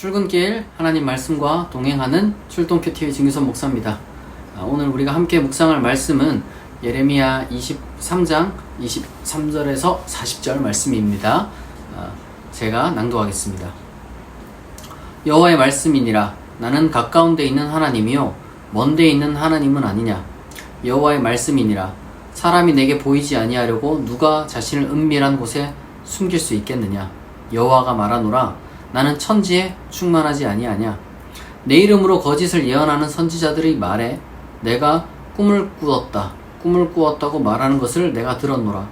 출근길 하나님 말씀과 동행하는 출동큐TV 진규선 목사입니다. 오늘 우리가 함께 묵상할 말씀은 예레미야 23장 23절에서 40절 말씀입니다. 제가 낭독하겠습니다. 여호와의 말씀이니라. 나는 가까운 데 있는 하나님이요 먼 데 있는 하나님은 아니냐. 여호와의 말씀이니라. 사람이 내게 보이지 아니하려고 누가 자신을 은밀한 곳에 숨길 수 있겠느냐. 여호와가 말하노라. 나는 천지에 충만하지 아니하냐. 내 이름으로 거짓을 예언하는 선지자들의 말에 내가 꿈을 꾸었다고 말하는 것을 내가 들었노라.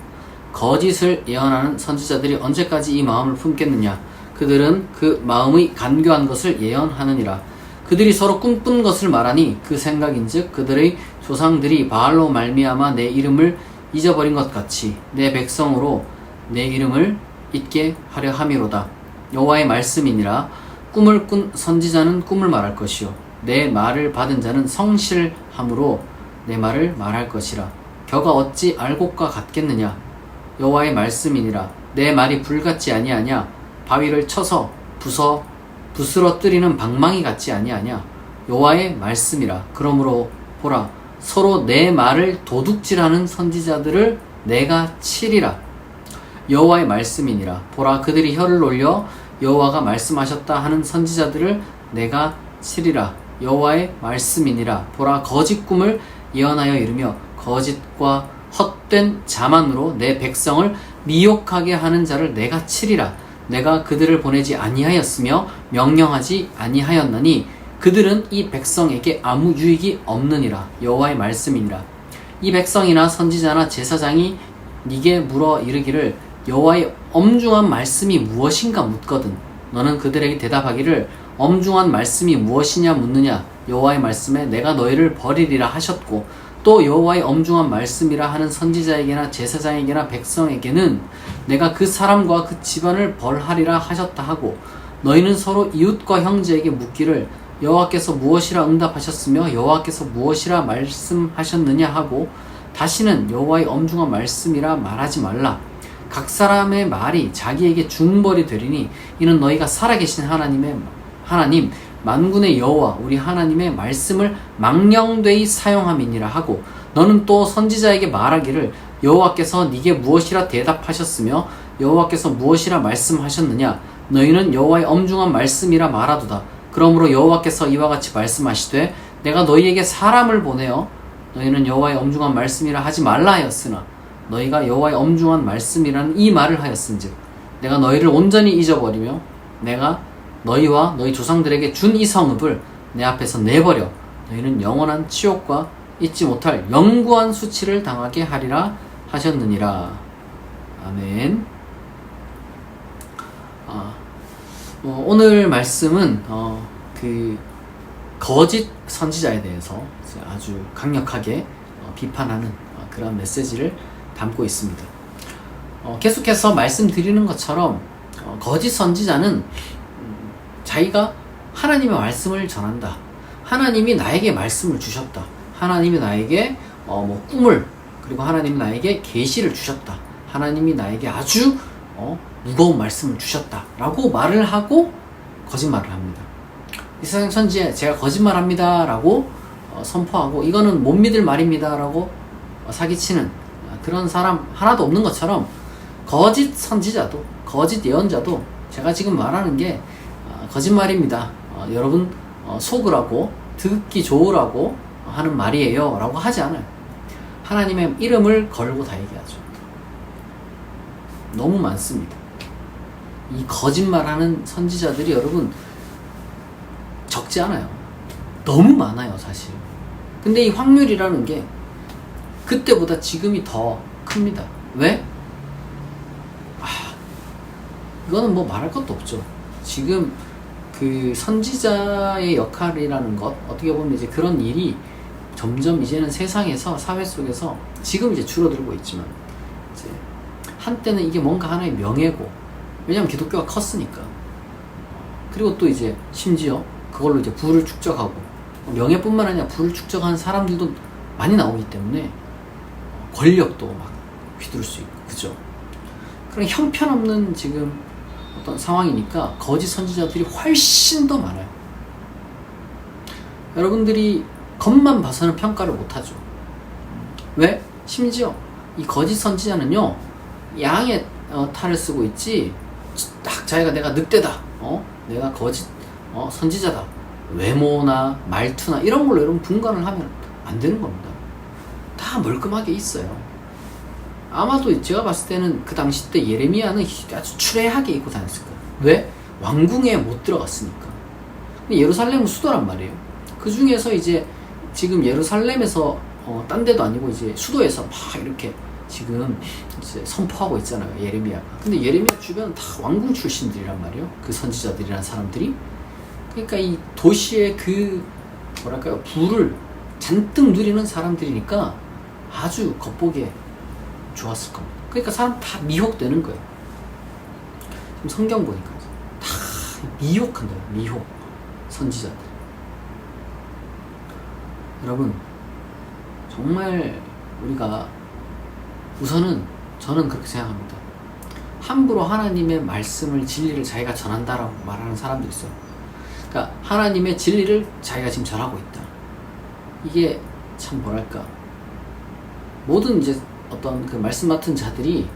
거짓을 예언하는 선지자들이 언제까지 이 마음을 품겠느냐. 그들은 그 마음의 간교한 것을 예언하느니라. 그들이 서로 꿈꾼 것을 말하니 그 생각인즉 그들의 조상들이 바알로 말미암아 내 이름을 잊어버린 것 같이 내 백성으로 내 이름을 잊게 하려 함이로다. 여호와의 말씀이니라. 꿈을 꾼 선지자는 꿈을 말할 것이요 내 말을 받은 자는 성실함으로 내 말을 말할 것이라. 겨가 어찌 알곡과 같겠느냐. 여호와의 말씀이니라. 내 말이 불같지 아니하냐. 바위를 쳐서 부스러뜨리는 방망이 같지 아니하냐. 여호와의 말씀이라. 그러므로 보라, 서로 내 말을 도둑질하는 선지자들을 내가 치리라. 여호와의 말씀이니라. 보라, 그들이 혀를 놀려 여호와가 말씀하셨다 하는 선지자들을 내가 치리라. 여호와의 말씀이니라. 보라, 거짓 꿈을 예언하여 이르며 거짓과 헛된 자만으로 내 백성을 미혹하게 하는 자를 내가 치리라. 내가 그들을 보내지 아니하였으며 명령하지 아니하였나니 그들은 이 백성에게 아무 유익이 없느니라. 여호와의 말씀이니라. 이 백성이나 선지자나 제사장이 네게 물어 이르기를 여호와의 엄중한 말씀이 무엇인가 묻거든 너는 그들에게 대답하기를 엄중한 말씀이 무엇이냐 묻느냐. 여호와의 말씀에 내가 너희를 버리리라 하셨고 또 여호와의 엄중한 말씀이라 하는 선지자에게나 제사장에게나 백성에게는 내가 그 사람과 그 집안을 벌하리라 하셨다 하고 너희는 서로 이웃과 형제에게 묻기를 여호와께서 무엇이라 응답하셨으며 여호와께서 무엇이라 말씀하셨느냐 하고 다시는 여호와의 엄중한 말씀이라 말하지 말라. 각 사람의 말이 자기에게 중벌이 되리니 이는 너희가 살아계신 하나님 만군의 여호와 우리 하나님의 말씀을 망령되이 사용함이니라 하고 너는 또 선지자에게 말하기를 여호와께서 네게 무엇이라 대답하셨으며 여호와께서 무엇이라 말씀하셨느냐. 너희는 여호와의 엄중한 말씀이라 말하도다. 그러므로 여호와께서 이와 같이 말씀하시되 내가 너희에게 사람을 보내어 너희는 여호와의 엄중한 말씀이라 하지 말라 하였으나 너희가 여호와의 엄중한 말씀이라는 이 말을 하였은즉 내가 너희를 온전히 잊어버리며 내가 너희와 너희 조상들에게 준 이 성읍을 내 앞에서 내버려 너희는 영원한 치욕과 잊지 못할 영구한 수치를 당하게 하리라 하셨느니라. 아멘. 오늘 말씀은 그 거짓 선지자에 대해서 아주 강력하게 비판하는 그런 메시지를 담고 있습니다. 계속해서 말씀드리는 것처럼 거짓 선지자는 자기가 하나님의 말씀을 전한다. 하나님이 나에게 말씀을 주셨다. 하나님이 나에게 꿈을 그리고 하나님이 나에게 계시를 주셨다. 하나님이 나에게 아주 무거운 말씀을 주셨다 라고 말을 하고 거짓말을 합니다. 이 세상 천지에 제가 거짓말합니다 라고 선포하고 이거는 못 믿을 말입니다 라고 사기치는 그런 사람 하나도 없는 것처럼 거짓 선지자도 거짓 예언자도 제가 지금 말하는 게 거짓말입니다. 여러분 속으라고 듣기 좋으라고 하는 말이에요 라고 하지 않아요. 하나님의 이름을 걸고 다 얘기하죠. 너무 많습니다. 이 거짓말하는 선지자들이 여러분 적지 않아요. 너무 많아요 사실. 근데 이 확률이라는 게 그때보다 지금이 더 큽니다. 왜? 이거는 뭐 말할 것도 없죠. 지금 그 선지자의 역할이라는 것, 어떻게 보면 이제 그런 일이 점점 이제는 세상에서, 사회 속에서 지금 이제 줄어들고 있지만, 이제 한때는 이게 뭔가 하나의 명예고, 왜냐면 기독교가 컸으니까. 그리고 또 이제 심지어 그걸로 이제 부를 축적하고, 명예뿐만 아니라 부를 축적하는 사람들도 많이 나오기 때문에 권력도 막 휘두를 수 있고, 그죠? 그런 형편없는 지금 어떤 상황이니까 거짓 선지자들이 훨씬 더 많아요. 여러분들이 겉만 봐서는 평가를 못하죠. 왜? 심지어 이 거짓 선지자는요, 양의 탈을 쓰고 있지, 딱 자기가 내가 늑대다, 내가 거짓 선지자다, 외모나 말투나 이런 걸로 여러분 분간을 하면 안 되는 겁니다. 다 멀끔하게 있어요. 아마도 제가 봤을 때는 그 당시 때 예레미야는 아주 추레하게 입고 다녔을 거예요. 왜? 왕궁에 못 들어갔으니까. 근데 예루살렘은 수도란 말이에요. 그 중에서 이제 지금 예루살렘에서 딴 데도 아니고 이제 수도에서 막 이렇게 지금 이제 선포하고 있잖아요, 예레미야가. 근데 예레미야 주변은 다 왕궁 출신들이란 말이에요. 그 선지자들이란 사람들이. 그러니까 이 도시의 그 뭐랄까요, 부를 잔뜩 누리는 사람들이니까 아주 겉보기에 좋았을 겁니다. 그러니까 사람 다 미혹되는 거예요. 지금 성경 보니까 다 미혹한다요. 미혹. 선지자들. 여러분, 정말 우리가 우선은 저는 그렇게 생각합니다. 함부로 하나님의 말씀을, 진리를 자기가 전한다라고 말하는 사람도 있어요. 그러니까 하나님의 진리를 자기가 지금 전하고 있다. 이게 참 뭐랄까, 모든 이제 어떤 그 말씀 맡은 자들이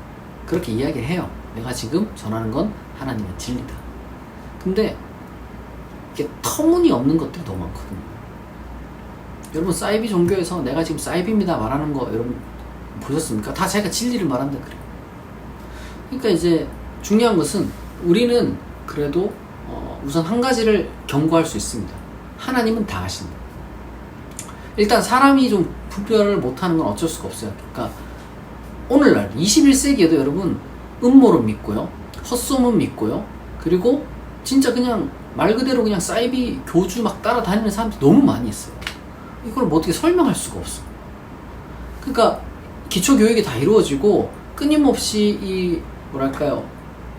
그렇게 이야기를 해요. 내가 지금 전하는 건 하나님의 진리다. 근데 이게 터무니없는 것들이 너무 많거든요. 여러분, 사이비 종교에서 내가 지금 사이비입니다 말하는 거 여러분 보셨습니까? 다 자기가 진리를 말한다 그래요. 그러니까 이제 중요한 것은 우리는 그래도 우선 한 가지를 경고할 수 있습니다. 하나님은 다 아신다. 일단 사람이 좀 분별을 못하는 건 어쩔 수가 없어요. 그러니까 오늘날 21세기에도 여러분 음모론 믿고요, 헛소문 믿고요, 그리고 진짜 그냥 말 그대로 그냥 사이비 교주 막 따라다니는 사람들이 너무 많이 있어요. 이걸 뭐 어떻게 설명할 수가 없어. 그러니까 기초교육이 다 이루어지고 끊임없이 이 뭐랄까요,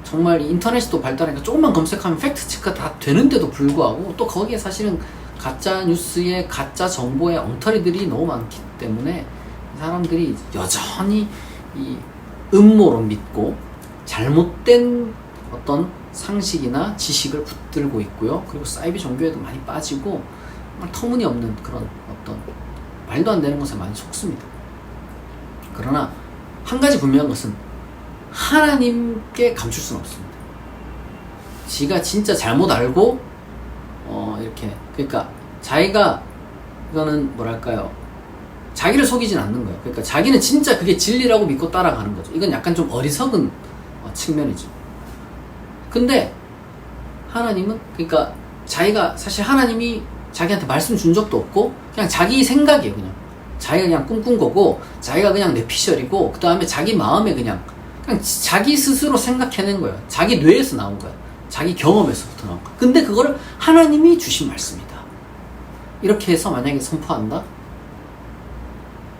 정말 인터넷이 또 발달하니까 조금만 검색하면 팩트체크가 다 되는데도 불구하고 또 거기에 사실은 가짜 뉴스에 가짜 정보의 엉터리들이 너무 많기 때문에 사람들이 여전히 이 음모론 믿고 잘못된 어떤 상식이나 지식을 붙들고 있고요. 그리고 사이비 종교에도 많이 빠지고 정말 터무니없는 그런 어떤 말도 안 되는 것에 많이 속습니다. 그러나 한 가지 분명한 것은 하나님께 감출 수는 없습니다. 지가 진짜 잘못 알고 이렇게, 그러니까 자기가, 이거는 뭐랄까요, 자기를 속이진 않는 거예요. 그러니까 자기는 진짜 그게 진리라고 믿고 따라가는 거죠. 이건 약간 좀 어리석은 측면이죠. 근데 하나님은, 그러니까 자기가 사실 하나님이 자기한테 말씀 준 적도 없고 그냥 자기 생각이에요. 그냥 자기가 그냥 꿈꾼 거고, 자기가 그냥 뇌피셜이고, 그 다음에 자기 마음에 그냥 자기 스스로 생각해낸 거예요. 자기 뇌에서 나온 거예요. 자기 경험에서부터 나온 거예요. 근데 그거를 하나님이 주신 말씀이다. 이렇게 해서 만약에 선포한다?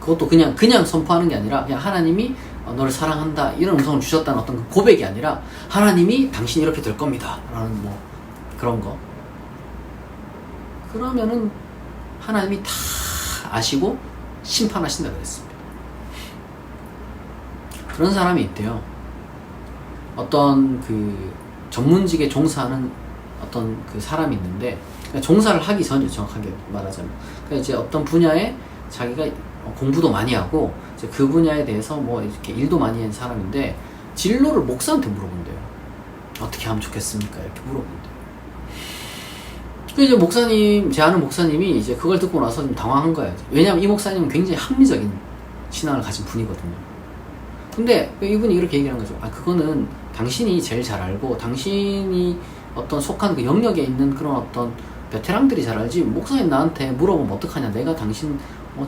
그것도 그냥 선포하는 게 아니라 그냥 하나님이 너를 사랑한다 이런 음성을 주셨다는 어떤 그 고백이 아니라 하나님이 당신이 이렇게 될 겁니다 라는 뭐 그런 거. 그러면은 하나님이 다 아시고 심판하신다 그랬습니다. 그런 사람이 있대요. 어떤 그 전문직에 종사하는 어떤 그 사람이 있는데, 그러니까 종사를 하기 전이죠, 정확하게 말하자면. 그러니까 이제 어떤 분야에 자기가 공부도 많이 하고 이제 그 분야에 대해서 뭐 이렇게 일도 많이 한 사람인데, 진로를 목사한테 물어본대요. 어떻게 하면 좋겠습니까? 이렇게 물어본대요. 그 이제 목사님, 제 아는 목사님이 이제 그걸 듣고 나서 좀 당황한 거예요. 왜냐면 이 목사님은 굉장히 합리적인 신앙을 가진 분이거든요. 근데 이분이 이렇게 얘기하는 거죠. 그거는 당신이 제일 잘 알고, 당신이 어떤 속한 그 영역에 있는 그런 어떤 베테랑들이 잘 알지, 목사님 나한테 물어보면 어떡하냐, 내가 당신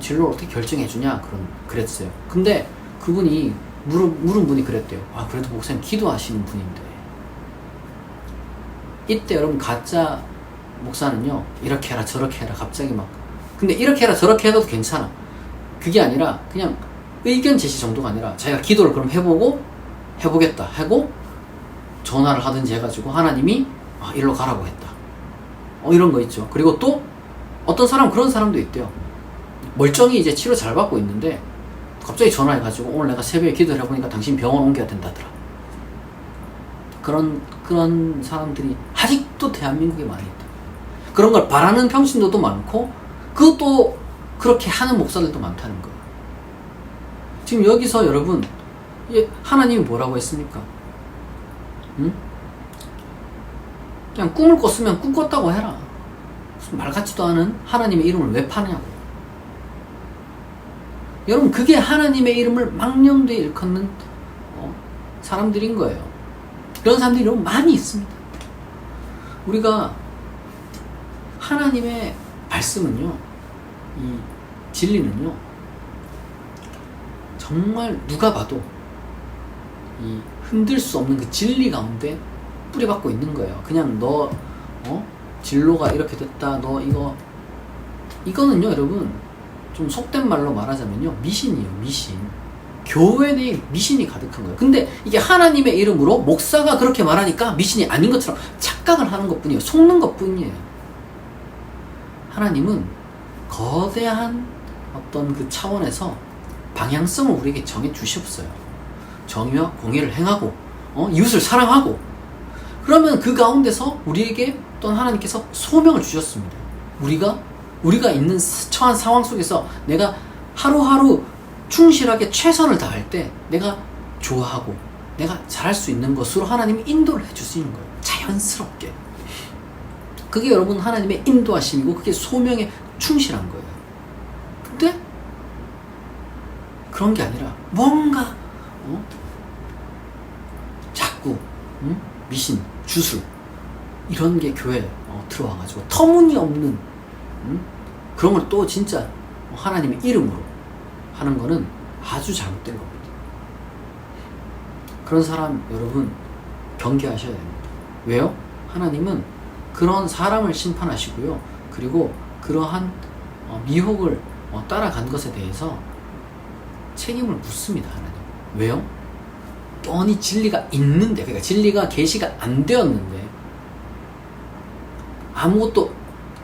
진로를 어떻게 결정해주냐, 그랬어요. 근데 그분이 물은 분이 그랬대요. 그래도 목사님 기도하시는 분인데. 이때 여러분, 가짜 목사는요, 이렇게 해라 저렇게 해라 갑자기 막, 근데 이렇게 해라 저렇게 해도 괜찮아. 그게 아니라 그냥 의견 제시 정도가 아니라 자기가 기도를 그럼 해보겠다 하고 전화를 하든지 해가지고 하나님이 일로 가라고 했다, 이런 거 있죠. 그리고 또 어떤 사람, 그런 사람도 있대요. 멀쩡히 이제 치료 잘 받고 있는데 갑자기 전화해가지고 오늘 내가 새벽에 기도를 해보니까 당신 병원 옮겨야 된다더라. 그런 그런 사람들이 아직도 대한민국에 많이 있다. 그런 걸 바라는 평신도도 많고 그것도 그렇게 하는 목사들도 많다는 거예요. 지금 여기서 여러분 하나님이 뭐라고 했습니까? 응? 그냥 꿈을 꿨으면 꿈 꿨다고 해라. 무슨 말 같지도 않은 하나님의 이름을 왜 파냐고. 여러분 그게 하나님의 이름을 망령되이 일컫는 사람들인 거예요. 이런 사람들이 너무 많이 있습니다. 우리가 하나님의 말씀은요, 이 진리는요, 정말 누가 봐도 이 흔들 수 없는 그 진리 가운데 뿌리박고 있는 거예요. 그냥 너 진로가 이렇게 됐다, 너 이거는요 여러분 좀 속된 말로 말하자면요 미신이에요. 미신. 교회 내에 미신이 가득한 거예요. 근데 이게 하나님의 이름으로 목사가 그렇게 말하니까 미신이 아닌 것처럼 착각을 하는 것 뿐이에요. 속는 것 뿐이에요. 하나님은 거대한 어떤 그 차원에서 방향성을 우리에게 정해 주셨어요. 정의와 공의를 행하고 이웃을 사랑하고, 그러면 그 가운데서 우리에게 또한 하나님께서 소명을 주셨습니다. 우리가 있는 처한 상황 속에서 내가 하루하루 충실하게 최선을 다할 때 내가 좋아하고 내가 잘할 수 있는 것으로 하나님이 인도를 해주시는 거예요. 자연스럽게. 그게 여러분 하나님의 인도하심이고 그게 소명에 충실한 거예요. 근데 그런 게 아니라 뭔가 자꾸 미신, 주술 이런 게 교회에 들어와가지고 터무니없는 그런 걸 또 진짜 하나님의 이름으로 하는 거는 아주 잘못된 겁니다. 그런 사람 여러분 경계하셔야 됩니다. 왜요? 하나님은 그런 사람을 심판하시고요. 그리고 그러한 미혹을 따라간 것에 대해서 책임을 묻습니다. 하나님. 왜요? 뻔히 진리가 있는데, 그러니까 진리가 계시가 안 되었는데 아무것도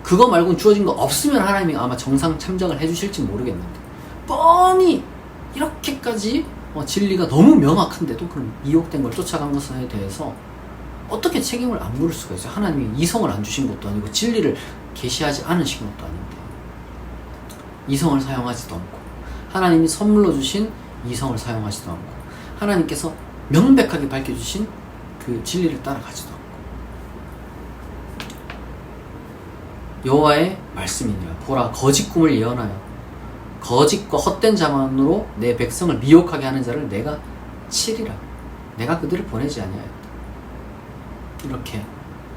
그거 말고는 주어진 거 없으면 하나님이 아마 정상 참작을 해주실지 모르겠는데 뻔히 이렇게까지 진리가 너무 명확한데도 그런 미혹된 걸 쫓아간 것에 대해서 어떻게 책임을 안 물을 수가 있어요? 하나님이 이성을 안 주신 것도 아니고 진리를 계시하지 않으신 것도 아닌데 이성을 사용하지도 않고 하나님이 선물로 주신 이성을 사용하지도 않고 하나님께서 명백하게 밝혀주신 그 진리를 따라가지도 않고 여호와의 말씀이니라. 보라 거짓 꿈을 예언하여 거짓과 헛된 자만으로 내 백성을 미혹하게 하는 자를 내가 치리라. 내가 그들을 보내지 아니하였다. 이렇게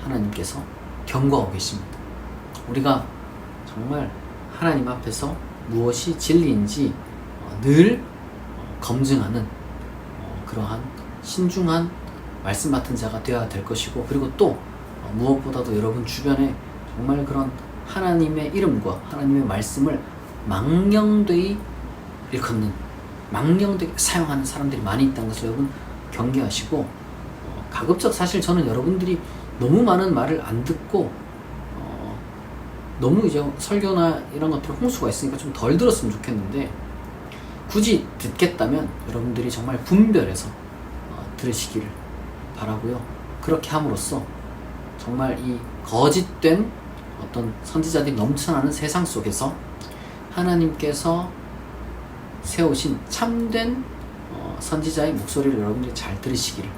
하나님께서 경고하고 계십니다. 우리가 정말 하나님 앞에서 무엇이 진리인지 늘 검증하는 그러한 신중한 말씀 맡은 자가 되어야 될 것이고, 그리고 또 무엇보다도 여러분 주변에 정말 그런 하나님의 이름과 하나님의 말씀을 망령되이 일컫는, 망령되이 사용하는 사람들이 많이 있다는 것을 여러분 경계하시고, 가급적 사실 저는 여러분들이 너무 많은 말을 안 듣고 너무 이제 설교나 이런 것들 홍수가 있으니까 좀 덜 들었으면 좋겠는데, 굳이 듣겠다면 여러분들이 정말 분별해서 들으시기를 바라고요. 그렇게 함으로써 정말 이 거짓된 어떤 선지자들이 넘쳐나는 세상 속에서 하나님께서 세우신 참된 선지자의 목소리를 여러분들이 잘 들으시기를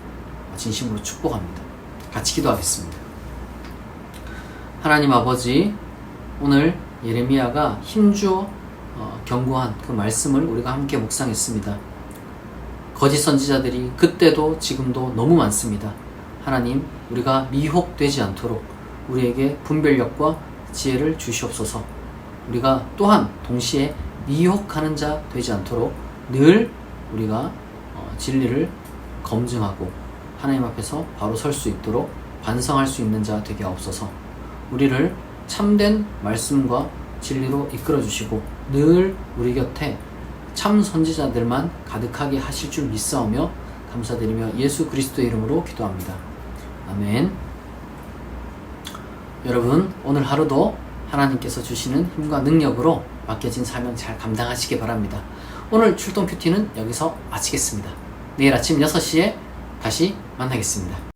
진심으로 축복합니다. 같이 기도하겠습니다. 하나님 아버지, 오늘 예레미야가 힘주어 경고한 그 말씀을 우리가 함께 묵상했습니다. 거짓 선지자들이 그때도 지금도 너무 많습니다. 하나님, 우리가 미혹되지 않도록 우리에게 분별력과 지혜를 주시옵소서. 우리가 또한 동시에 미혹하는 자 되지 않도록 늘 우리가 진리를 검증하고 하나님 앞에서 바로 설 수 있도록 반성할 수 있는 자 되게 하옵소서. 우리를 참된 말씀과 진리로 이끌어 주시고 늘 우리 곁에 참 선지자들만 가득하게 하실 줄 믿사오며 감사드리며 예수 그리스도의 이름으로 기도합니다. 아멘. 여러분, 오늘 하루도 하나님께서 주시는 힘과 능력으로 맡겨진 사명 잘 감당하시기 바랍니다. 오늘 출동 큐티는 여기서 마치겠습니다. 내일 아침 6시에 다시 만나겠습니다.